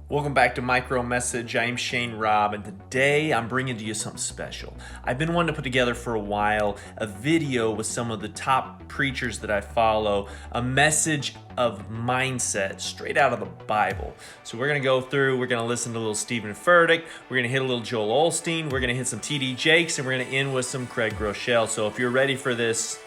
Welcome back to Micro Message. I'm Shane Robb, and today I'm bringing to you something special. I've been wanting to put together for a while a video with some of the top preachers that I follow, a message of mindset straight out of the Bible. So we're going to go through, we're going to listen to a little Stephen Furtick, we're going to hit a little Joel Osteen, we're going to hit some T.D. Jakes, and we're going to end with some Craig Groeschel. So if you're ready for this,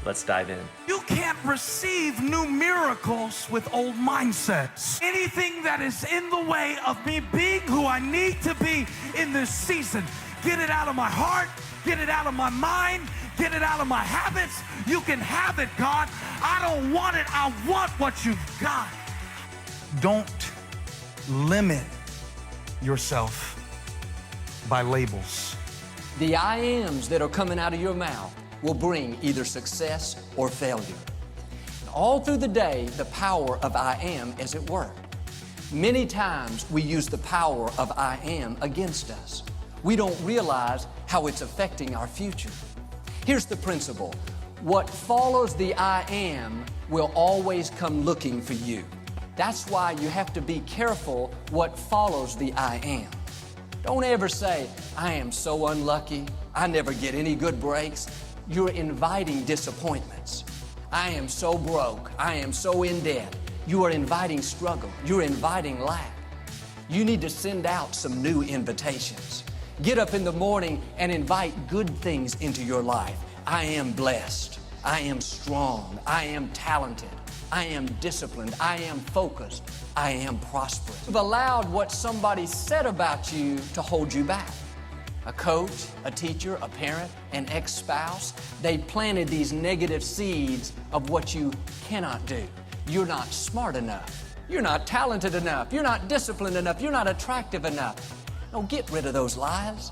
let's dive in. You can't receive new miracles with old mindsets. Anything that is in the way of me being who I need to be in this season, get it out of my heart, get it out of my mind, get it out of my habits. You can have it, God. I don't want it. I want what you've got. Don't limit yourself by labels. The I ams that are coming out of your mouth will bring either success or failure. All through the day, the power of I am is at work. Many times we use the power of I am against us. We don't realize how it's affecting our future. Here's the principle. What follows the I am will always come looking for you. That's why you have to be careful what follows the I am. Don't ever say, I am so unlucky, I never get any good breaks. You're inviting disappointments. I am so broke. I am so in debt. You are inviting struggle. You're inviting lack. You need to send out some new invitations. Get up in the morning and invite good things into your life. I am blessed. I am strong. I am talented. I am disciplined. I am focused. I am prosperous. You've allowed what somebody said about you to hold you back. A coach, a teacher, a parent, an ex-spouse, they planted these negative seeds of what you cannot do. You're not smart enough. You're not talented enough. You're not disciplined enough. You're not attractive enough. No, get rid of those lies.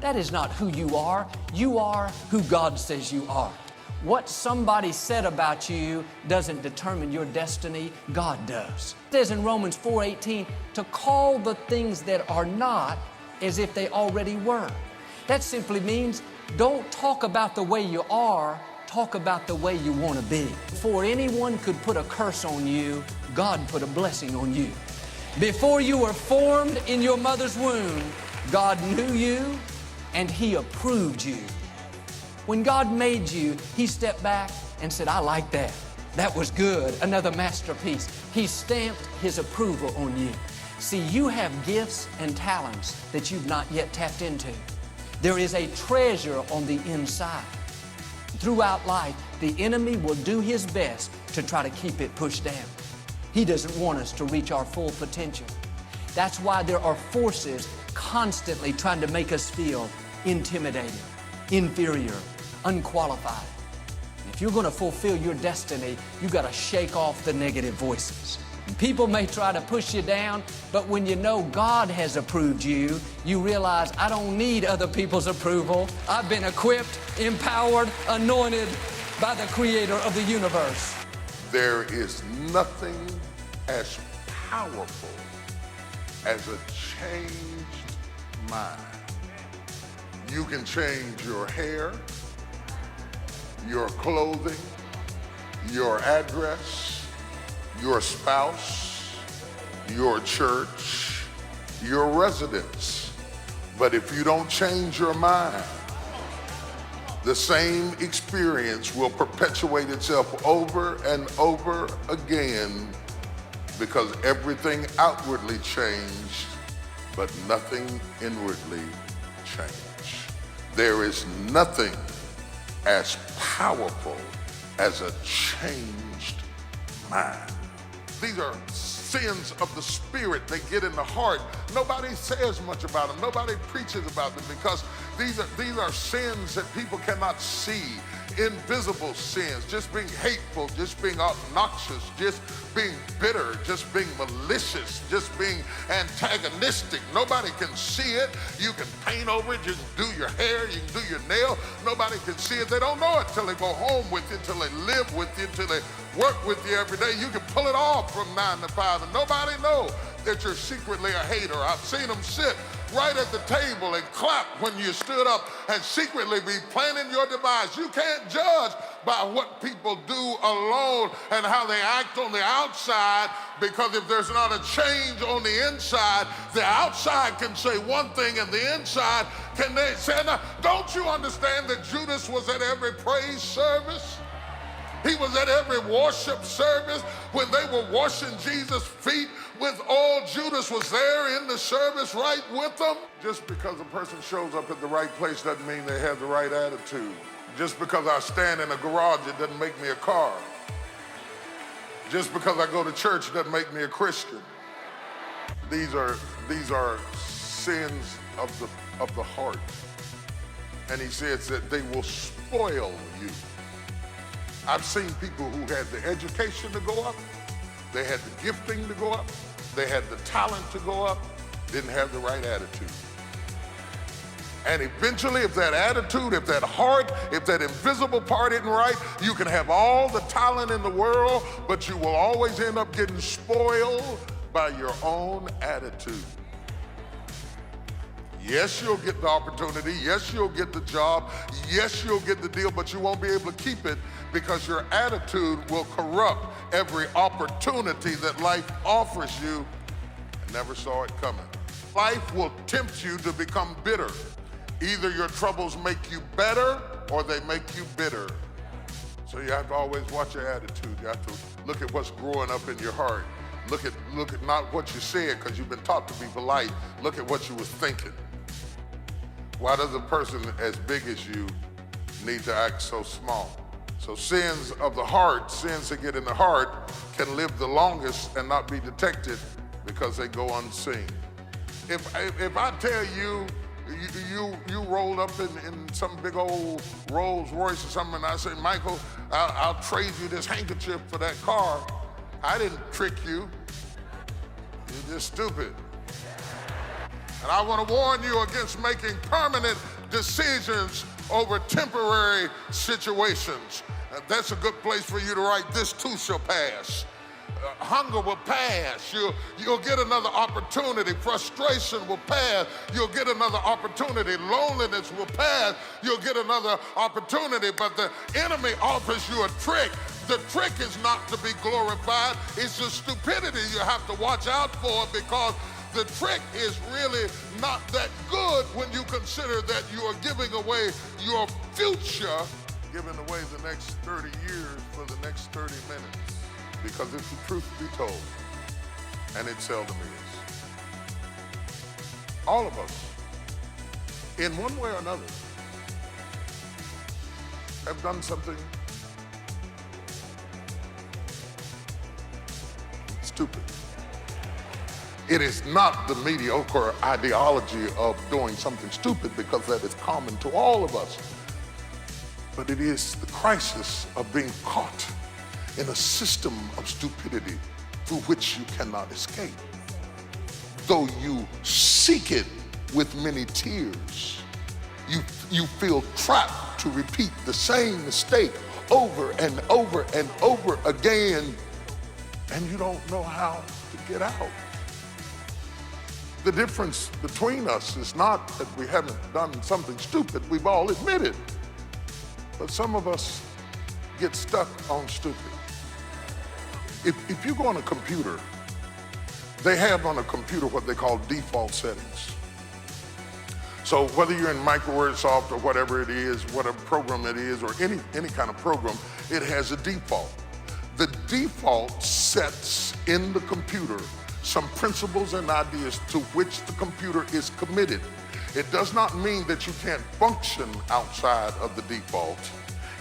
That is not who you are. You are who God says you are. What somebody said about you doesn't determine your destiny. God does. It says in Romans 4:18 to call the things that are not as if they already were. That simply means don't talk about the way you are, talk about the way you want to be. Before anyone could put a curse on you, God put a blessing on you. Before you were formed in your mother's womb, God knew you and He approved you. When God made you, He stepped back and said, I like that. That was good, another masterpiece. He stamped His approval on you. See, you have gifts and talents that you've not yet tapped into. There is a treasure on the inside. Throughout life, the enemy will do his best to try to keep it pushed down. He doesn't want us to reach our full potential. That's why there are forces constantly trying to make us feel intimidated, inferior, unqualified. If you're going to fulfill your destiny, you've got to shake off the negative voices. People may try to push you down, but when you know God has approved you, you realize I don't need other people's approval. I've been equipped, empowered, anointed by the Creator of the universe. There is nothing as powerful as a changed mind. You can change your hair, your clothing, your address, your spouse, your church, your residence. But if you don't change your mind, the same experience will perpetuate itself over and over again because everything outwardly changed, but nothing inwardly changed. There is nothing as powerful as a changed mind. These are sins of the spirit. They get in the heart. Nobody says much about them. Nobody preaches about them because these are sins that people cannot see. Invisible sins, just being hateful, just being obnoxious, just being bitter, just being malicious, just being antagonistic. Nobody can see it. You can paint over it. You can do your hair. You can do your nail. Nobody can see it. They don't know it till they go home with you, till they live with you, till they work with you every day. You can pull it off from 9 to 5 and nobody knows. that you're secretly a hater. I've seen them sit right at the table and clap when you stood up and secretly be planning your demise. You can't judge by what people do alone and how they act on the outside, because if there's not a change on the inside, the outside can say one thing and the inside can say another. Don't you understand that Judas was at every praise service? He was at every worship service when they were washing Jesus' feet with oil. Judas was there in the service right with them. Just because a person shows up at the right place doesn't mean they have the right attitude. Just because I stand in a garage, it doesn't make me a car. Just because I go to church doesn't make me a Christian. These are sins of the heart. And he says that they will spoil you. I've seen people who had the education to go up, they had the gifting to go up, they had the talent to go up, didn't have the right attitude. And eventually, if that attitude, if that heart, if that invisible part isn't right, you can have all the talent in the world, but you will always end up getting spoiled by your own attitude. Yes, you'll get the opportunity. Yes, you'll get the job. Yes, you'll get the deal, but you won't be able to keep it because your attitude will corrupt every opportunity that life offers you. I never saw it coming. Life will tempt you to become bitter. Either your troubles make you better or they make you bitter. So you have to always watch your attitude. You have to look at what's growing up in your heart. Look at not what you said because you've been taught to be polite. Look at what you was thinking. Why does a person as big as you need to act so small? So sins of the heart, sins that get in the heart, can live the longest and not be detected because they go unseen. If I tell you, you rolled up in some big old Rolls Royce or something, and I say, Michael, I'll trade you this handkerchief for that car. I didn't trick you. You're just stupid. And I want to warn you against making permanent decisions over temporary situations. That's a good place for you to write, this too shall pass. Hunger will pass. You'll get another opportunity. Frustration will pass. You'll get another opportunity. Loneliness will pass. You'll get another opportunity. But the enemy offers you a trick. The trick is not to be glorified. It's the stupidity you have to watch out for, because the trick is really not that good when you consider that you are giving away your future, giving away the next 30 years for the next 30 minutes. Because it's the truth to be told, and it seldom is. All of us, in one way or another, have done something stupid. It is not the mediocre ideology of doing something stupid, because that is common to all of us. But it is the crisis of being caught in a system of stupidity through which you cannot escape. Though you seek it with many tears, you feel trapped to repeat the same mistake over and over and over again, and you don't know how to get out. The difference between us is not that we haven't done something stupid, we've all admitted, but some of us get stuck on stupid. If you go on a computer, they have on a computer what they call default settings. So whether you're in Microsoft or whatever it is, whatever program it is, or any kind of program, it has a default. The default sets in the computer some principles and ideas to which the computer is committed. It does not mean that you can't function outside of the default.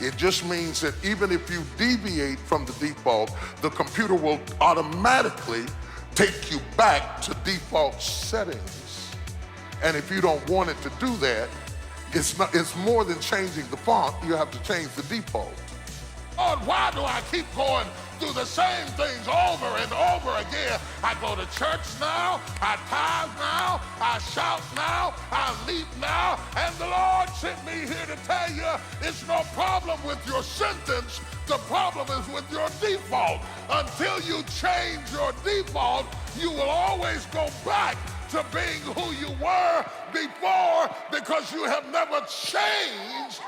It just means that even if you deviate from the default, the computer will automatically take you back to default settings. And if you don't want it to do that, it's more than changing the font, you have to change the default. Lord, why do I keep going through the same things over and over again? I go to church now, I tithe now, I shout now, I leap now, and the Lord sent me here to tell you it's no problem with your sentence, The problem is with your default. Until you change your default, you will always go back to being who you were before because you have never changed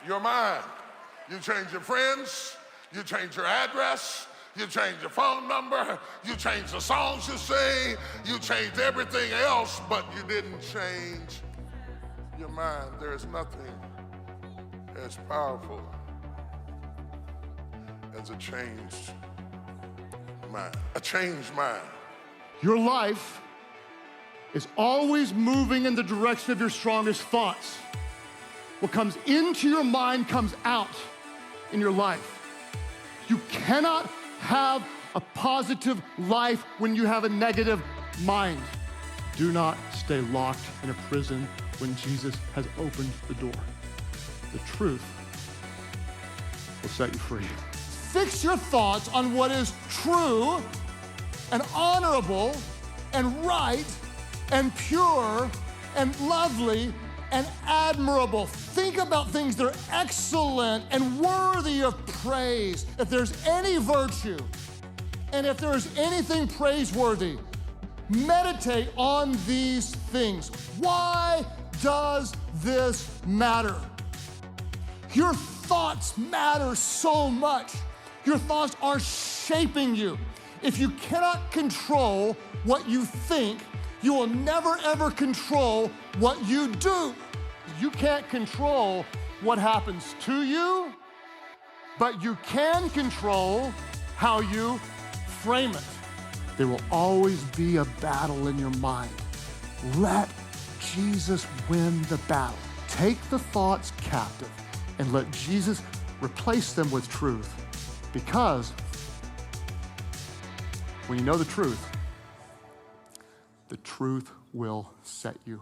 your mind. You change your friends, you change your address, you change your phone number, you change the songs you sing, you changed everything else, but you didn't change your mind. There is nothing as powerful as a changed mind. A changed mind. Your life is always moving in the direction of your strongest thoughts. What comes into your mind comes out in your life. You cannot have a positive life when you have a negative mind. Do not stay locked in a prison when Jesus has opened the door. The truth will set you free. Fix your thoughts on what is true and honorable and right and pure and lovely and admirable. Think about things that are excellent and worthy of praise. If there's any virtue and if there's anything praiseworthy, meditate on these things. Why does this matter? Your thoughts matter so much. Your thoughts are shaping you. If you cannot control what you think, you will never ever control what you do. You can't control what happens to you, but you can control how you frame it. There will always be a battle in your mind. Let Jesus win the battle. Take the thoughts captive and let Jesus replace them with truth. Because when you know the truth will set you